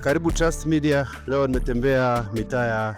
Karibu Trust Media. Leo nimetembea mitaa ya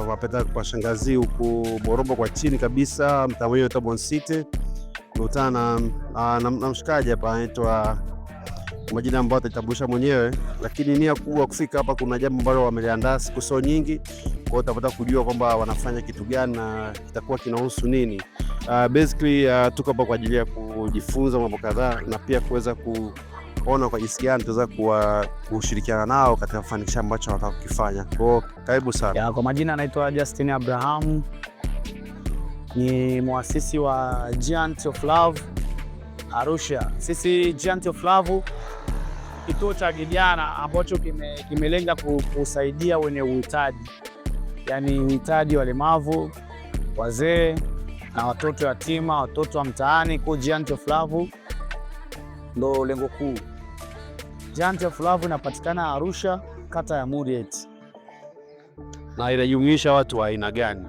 wapenda kwa Shangazi huku Morombo kwa chini kabisa, mtaa mwenyewe Tabon City. Nimekutana na mshikaji hapa anaitwa majina ambayo atatambulisha mwenyewe, lakini nia kubwa kufika hapa, kuna jambo ambalo wameliandaa siku sio nyingi, kwa hiyo utapata kujua kwamba wanafanya kitu gani na kitakuwa kinahusu nini. Basically tuko hapa kwa ajili ya kujifunza mambo kadhaa na pia kuweza kuona kwa jinsi gani tutaweza kushirikiana nao katika kufanikisha ambacho wanataka kukifanya. Kwa hiyo karibu sana. Kwa majina anaitwa Justin Abraham, ni muasisi wa Giant of Love Arusha. Sisi Giant of Love kituo cha vijana ambacho kimelenga kusaidia wenye uhitaji, yani uhitaji walemavu, wazee na watoto yatima, watoto wa mtaani. Kwa Giant of Love ndo lengo kuu. Giant of Love inapatikana Arusha, kata ya Muriet. Na inajumuisha watu wa aina gani?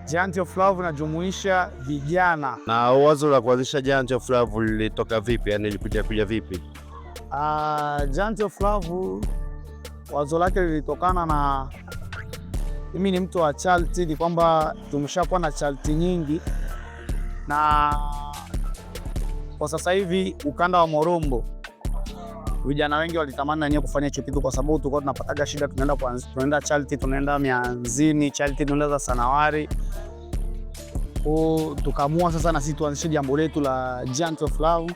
Giant of Love inajumuisha vijana. Na wazo la kuanzisha Giant of Love lilitoka vipi? Yani lilikuja vipi? Giant of Love wazo lake lilitokana na mimi ni mtu wa charity, ni kwamba tumeshakuwa na charity nyingi, na kwa sasa hivi ukanda wa Morombo vijana wengi walitamani na wenyewe kufanya hicho kitu, kwa sababu tulikuwa tunapataga shida, tunaenda charity, tunaenda mianzini charity, tunaenda za Sanawari. Tukaamua sasa na sisi tuanzishe jambo letu la Giant of Love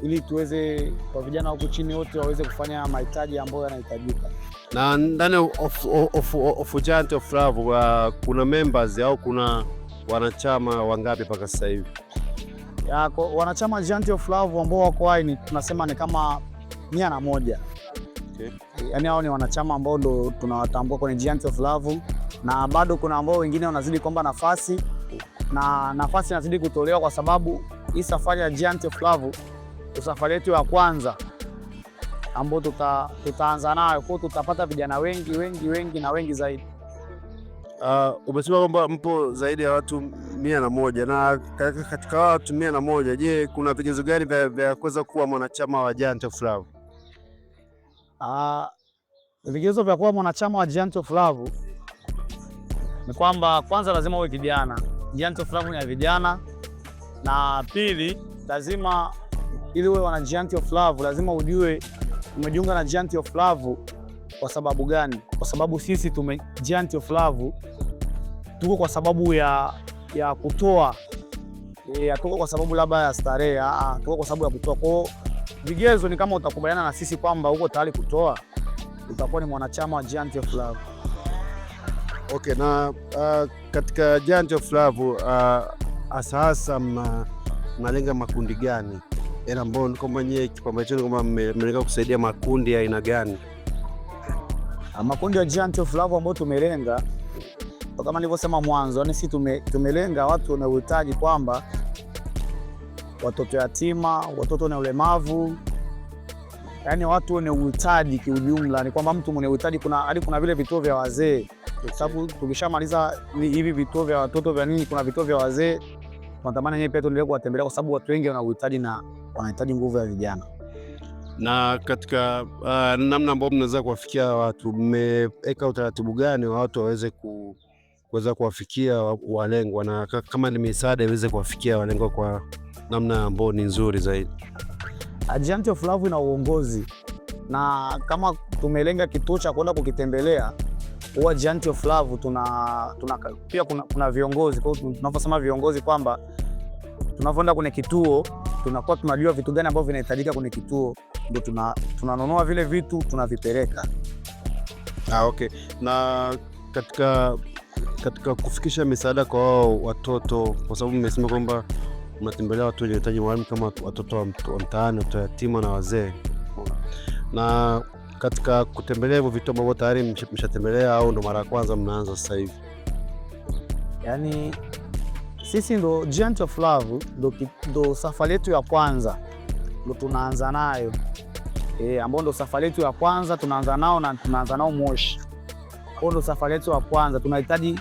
ili tuweze kwa vijana huko chini wote waweze kufanya mahitaji ambayo yanahitajika. Na ndani of Giant of Love kuna members au kuna wanachama wangapi mpaka sasa hivi? Wanachama Giant of Love ambao wako hai ni tunasema ni kama 101. Okay. Yaani hao ni wanachama ambao ndo tunawatambua kwenye Giant of Love, na bado kuna ambao wengine wanazidi kuomba nafasi, na nafasi inazidi kutolewa, kwa sababu hii safari ya Giant of Love safari yetu ya kwanza ambao tutaanza nayo, kwa tutapata vijana wengi na wengi zaidi. Umesema kwamba mpo zaidi ya watu 101, na katika watu 101, je, kuna vigezo gani vya kuweza kuwa mwanachama wa Giant of Love? Vigezo vya kuwa mwanachama wa Giant of Love ni kwamba kwanza lazima uwe kijana. Giant of Love ni ya vijana, na pili lazima ili uwe wana Giant of Love lazima ujue umejiunga na Giant of Love kwa sababu gani? Kwa sababu sisi Giant of Love tuko kwa sababu ya kutoa, tuko kwa sababu labda ya starehe, tuko kwa sababu ya kutoa. Kwa vigezo ni kama utakubaliana na sisi kwamba uko tayari kutoa, utakuwa ni mwanachama wa Giant of Love. Okay, na katika Giant of Love hasa mnalenga makundi gani? Ambao niko mwenyewe kipamba chetu kama mmelenga kusaidia makundi ya aina gani? Makundi ya Giant of Love ambao tumelenga kama nilivyosema mwanzo, yani sisi tumelenga watu wenye uhitaji, kwamba watoto yatima, watoto wenye ulemavu, yani watu wenye uhitaji kiujumla. Ni kwamba mtu mwenye uhitaji, kuna vile vituo vya wazee, kwa sababu tukishamaliza hivi vituo vya watoto vya nini, kuna vituo vya wazee. Tunatamani yeye pia tuendelee kuwatembelea, kwa sababu watu wengi wana uhitaji na wanahitaji nguvu ya vijana. Na katika namna ambayo mnaweza kuwafikia watu, mmeweka utaratibu gani wa watu waweze kuweza kuwafikia walengwa, na kama ni misaada iweze kuwafikia walengwa kwa namna ambayo ni nzuri zaidi? Giant of Love ina uongozi, na kama tumelenga kituo cha kwenda kukitembelea huwa Giant of Love pia kuna viongozi. Kwa hiyo tunaposema viongozi, kwamba tunavyoenda kwenye kituo tunakuwa tunajua vitu gani ambavyo vinahitajika kwenye kituo, ndio tunanunua vile vitu tunavipeleka. Okay. Na katika kufikisha misaada kwa wao watoto, kwa sababu mmesema kwamba mnatembelea watu wenye uhitaji maalum kama watoto wa mtaani, watoto yatima na wazee, na katika kutembelea hivyo vitu ambavyo tayari mshatembelea au ndo mara ya kwanza mnaanza sasa hivi? Yani sisi ndo Giant of Love ndo safari yetu ya kwanza ndo tunaanza nayo, ambao ndo safari yetu ya kwanza tunaanza nao, na tunaanza nao Moshi. Kwa ndo safari yetu ya kwanza, tunahitaji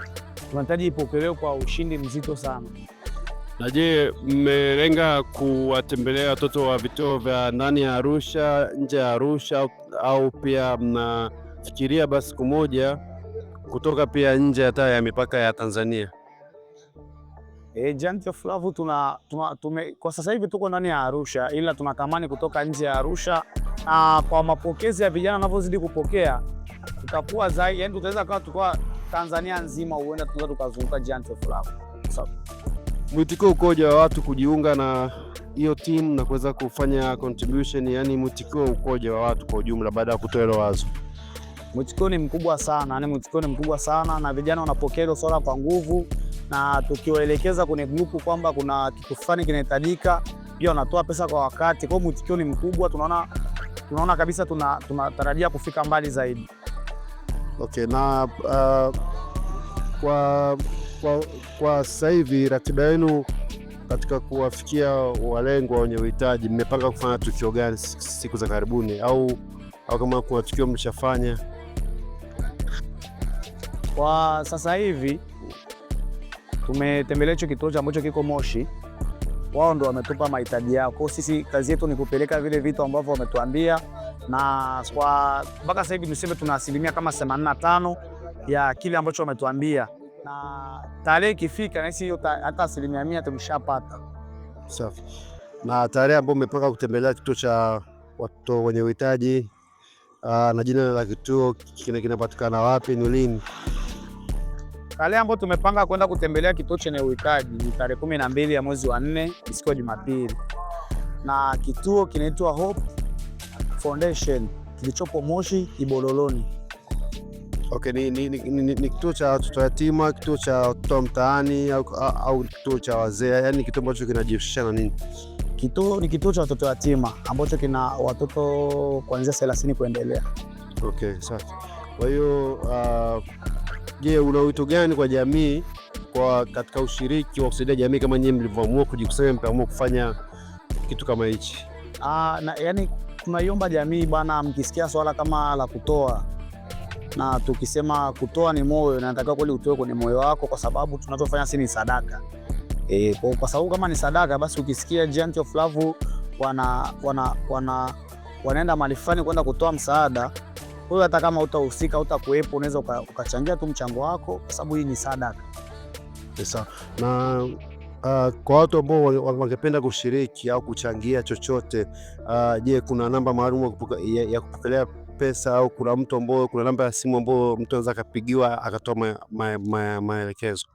ipokelewe kwa ushindi mzito sana. Na je, mmelenga kuwatembelea watoto wa vituo vya ndani ya Arusha, nje ya Arusha, au pia mnafikiria basi siku moja kutoka pia nje hata ya mipaka ya Tanzania? Giant of Love kwa sasa hivi tuko ndani ya Arusha, ila tunatamani kutoka nje ya Arusha, na kwa mapokezi ya vijana wanavyozidi kupokea tutakuwa zaidi, yani tutaweza kuwa tukua Tanzania nzima, huenda tunaweza tukazunguka Giant of Love. Mwitikio ukoje wa watu kujiunga na hiyo team na kuweza kufanya contribution, yani mwitikio ukoje wa watu kwa ujumla baada ya kutoa hilo wazo? Mwitikio ni mkubwa sana, na vijana wanapokea hilo swala kwa nguvu, na tukiwaelekeza kwenye grupu kwamba kuna kitu fulani kinahitajika, pia wanatoa pesa kwa wakati. Kwa hiyo mwitikio ni mkubwa, tunaona kabisa tunatarajia kufika mbali zaidi. Okay, na kwa sasa hivi ratiba yenu katika kuwafikia walengwa wenye uhitaji, mmepanga kufanya tukio gani siku za karibuni, au kama kuna tukio mlishafanya? Kwa sasa hivi tumetembelea hicho kituo ambacho kiko Moshi, wao ndo wametupa mahitaji yao. Kwa sisi kazi yetu ni kupeleka vile vitu ambavyo wametuambia, na mpaka sasa hivi tuseme tuna asilimia kama 85 ya kile ambacho wametuambia, na tarehe ikifika na hisi hata asilimia 100 tumeshapata. Safi. Na tarehe ambayo umepanga kutembelea kituo cha watoto wenye uhitaji na jina la kituo kinapatikana wapi, ni lini? Tarehe ambayo tumepanga kwenda kutembelea kituo chenye uhitaji ni tarehe 12 ya mwezi wa 4, siku ya Jumapili, na kituo kinaitwa Hope Foundation kilichopo Moshi Ibololoni. Okay, ni kituo cha watoto yatima, kituo cha watoto mtaani, au kituo cha wazee, yani kituo ambacho kinajihusisha na nini? Kituo ni kituo cha watoto yatima ambacho kina watoto kuanzia 30 kuendelea. Okay, safi. Kwa hiyo je, una wito gani kwa jamii katika ushiriki wa kusaidia jamii kama nyinyi mlivyoamua kujikusanya mkaamua kufanya kitu kama hichi? Yani tunaiomba jamii bwana, mkisikia swala kama la kutoa, na tukisema kutoa ni moyo, na nataka kweli utoe kwenye moyo wako, kwa sababu tunachofanya si ni sadaka. Kwa sababu kama ni sadaka, basi ukisikia Giant of Love wanaenda mahali fulani kwenda kutoa msaada, wewe hata kama utahusika utakuwepo, unaweza ukachangia tu mchango wako, kwa sababu hii ni sadaka. Sawa. Na kwa watu ambao wangependa kushiriki au kuchangia chochote, je, kuna namba maalum ya kupokelea pesa, au kuna namba ya simu ambayo mtu anaweza akapigiwa akatoa maelekezo?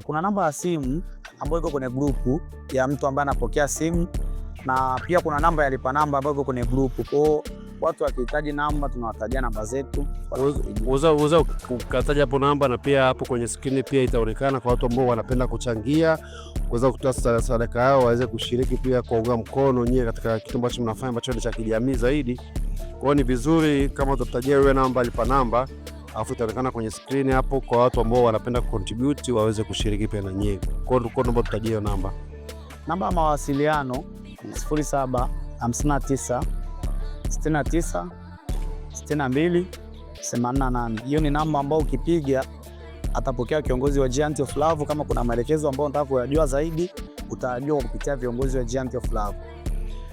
Kuna namba ya simu ambayo iko kwenye grupu ya mtu ambaye anapokea simu, na pia kuna namba ya lipa namba ambayo iko kwenye grupu. Kwa watu wakihitaji namba, tunawatajia namba zetu. Uweza ukataja hapo namba, na pia hapo kwenye skrini pia itaonekana kwa watu ambao wanapenda kuchangia, kuweza kutoa sadaka yao, waweze kushiriki pia kuunga mkono nyie katika kitu ambacho mnafanya ambacho ni cha kijamii zaidi. Kwa hiyo ni vizuri kama utatajia wewe namba, lipa namba, alafu itaonekana kwenye skrini hapo kwa watu ambao wanapenda kucontribute waweze kushiriki pia na nyie. Kwa hiyo naomba tutajie hiyo namba. Namba ya mawasiliano 0759 69 62 88. Hiyo ni namba ambayo ukipiga atapokea kiongozi wa Giant of Love. Kama kuna maelekezo ambayo unataka kuyajua zaidi, utajua kupitia viongozi wa Giant of Love.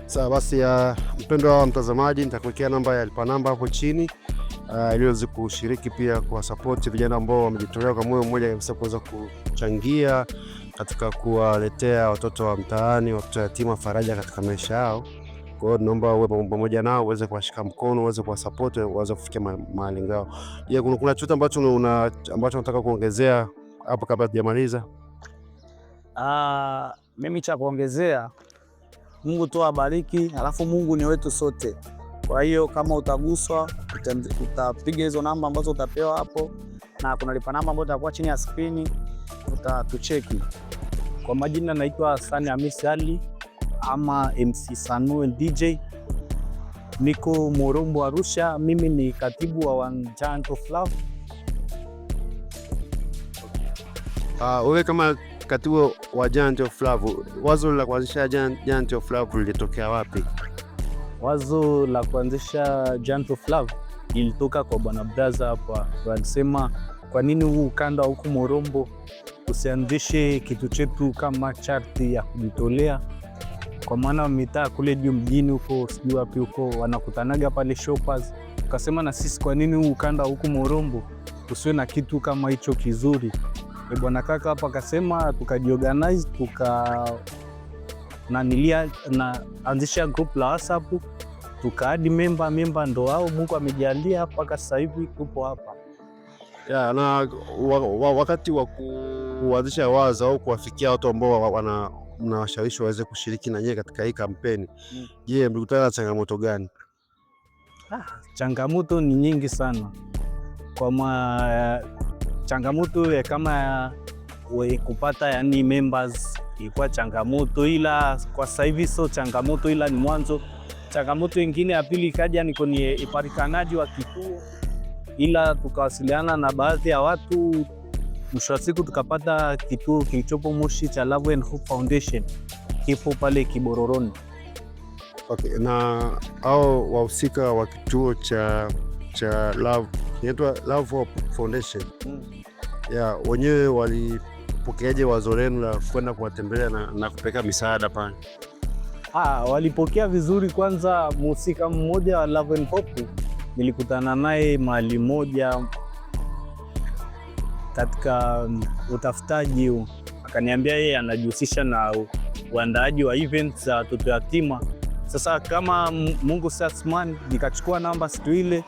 Sawa, basi mpendwa wa mtazamaji, nitakuwekea namba ya lipa namba hapo chini ili uweze kushiriki pia kwa support vijana ambao wamejitolea kwa moyo mmoja kabisa kuweza kuchangia katika kuwaletea watoto wa mtaani, watoto yatima faraja katika maisha yao. Kwa hiyo naomba uwe pamoja nao, uweze kuwashika mkono, uweze kuwasupport, uweze kufikia malengo yao. Je, kuna chochote ambacho unataka kuongezea hapo kabla tujamaliza? Mimi cha kuongezea, Mungu tu abariki, alafu Mungu ni wetu sote. Kwa hiyo kama utaguswa, utapiga hizo namba ambazo utapewa hapo, na kuna lipa namba ambayo itakuwa chini ya skrini, utatucheki. Kwa majina naitwa Hassan Hamisi Ali ama MC Sanuel DJ. Niko Morombo Arusha. Mimi ni katibu wa Giant of Love. Wewe kama katibu wa Giant of Love, wazo la kuanzisha Giant of Love lilitokea wapi? Wazo la kuanzisha Giant of Love ilitoka kwa bwana brother hapa. Wanasema kwa nini huu ukanda huku Morombo tusianzishe kitu chetu kama charti ya kujitolea, kwa maana mitaa kule juu mjini huko sijui wapi huko wanakutanaga pale shoppers. Tukasema na sisi kwa nini huu ukanda huku Morombo usiwe na kitu kama hicho kizuri? Bwana kaka hapa akasema tukajiorganize, na anzisha group la WhatsApp, tukaadi member ndo hao Mungu amejalia mpaka sasa hivi tupo hapa. Yeah, na wakati wa kuanzisha wazo au kuwafikia watu ambao mnawashawishi waweze kushiriki na nyie katika hii kampeni, je, mlikutana na changamoto gani? Changamoto ni nyingi sana. Changamoto ya kama kupata yani members ilikuwa changamoto, ila kwa sasa hivi sio changamoto, ila ni mwanzo. Changamoto nyingine ya pili ikaja ni kwenye upatikanaji wa kituo, ila tukawasiliana na baadhi ya watu, mwisho wa siku tukapata kituo kilichopo Moshi cha Love and Hope Foundation, kipo pale Kibororoni. Okay, na au wahusika wa kituo cha Love, inaitwa Love Hope Foundation. Wenyewe walipokeaje wazo lenu la kwenda kuwatembelea na kupeleka misaada pale? Walipokea vizuri. Kwanza mhusika mmoja wa Love and Hope nilikutana naye mahali moja katika utafutaji, akaniambia yeye anajihusisha na uandaaji wa events za watoto yatima. Sasa kama Mungu Sasman, nikachukua namba siku ile,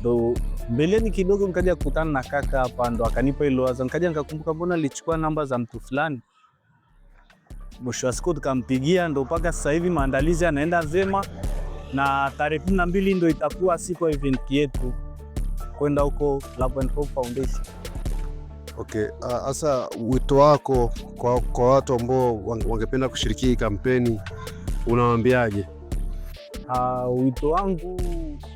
ndo mbeleni kidogo nikaja kukutana na kaka hapa, ndo akanipa hilo wazo. Nikaja nikakumbuka mbona nilichukua namba za mtu fulani. Mwisho wa siku tukampigia, ndo mpaka sasa hivi maandalizi yanaenda zema, na tarehe 12 ndo itakuwa siku ya event yetu kwenda huko Love and Hope Foundation. Okay, sasa wito wako kwa watu ambao wangependa kushiriki hii kampeni unawaambiaje? Wito wangu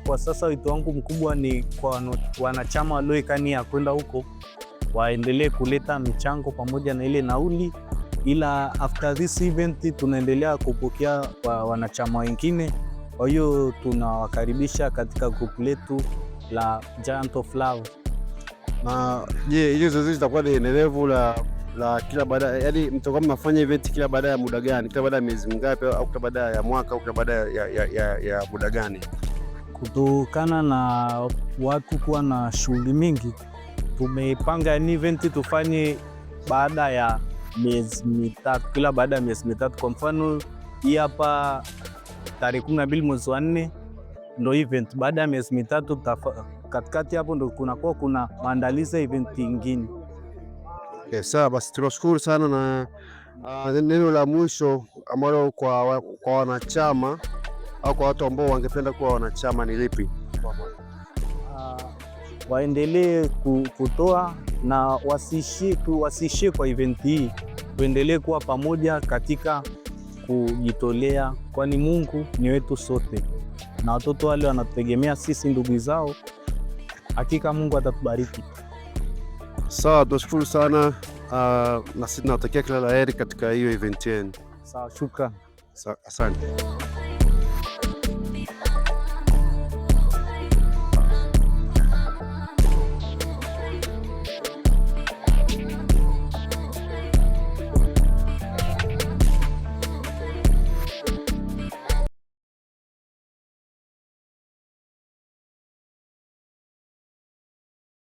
kwa sasa, wito wangu mkubwa ni kwa wanachama walioikania kwenda huko waendelee kuleta michango pamoja na ile nauli, ila after this event tunaendelea kupokea wanachama wengine. Kwa hiyo tunawakaribisha katika group letu la Giant of Love. Na je, hizo zoezi zitakuwa ni endelevu la kila baada, yaani mtakuwa mnafanya event kila baada ya muda gani? Kila baada ya miezi mingapi, au kila baada ya mwaka, au kila baada ya muda gani? Kutokana na watu kuwa na shughuli mingi, tumepanga ni event tufanye baada ya miezi mitatu, kila baada ya miezi mitatu. Kwa mfano hii hapa tarehe 12 mwezi wa 4 ndo event. Baada ya miezi mitatu katikati hapo ndo kuna maandalizi ya event nyingine. Sawa, basi tunashukuru sana. Na neno la mwisho ambalo kwa wanachama au kwa watu ambao wangependa kuwa wanachama ni lipi? Waendelee kutoa na wasiishie kwa event hii, tuendelee kuwa pamoja katika kujitolea, kwani Mungu ni wetu sote na watoto wale wanatutegemea sisi ndugu zao. Hakika Mungu atatubariki. Sawa, tunashukuru sana, na sisi tunatakia kila la heri katika hiyo event yenu. Sawa, shukrani. Asante.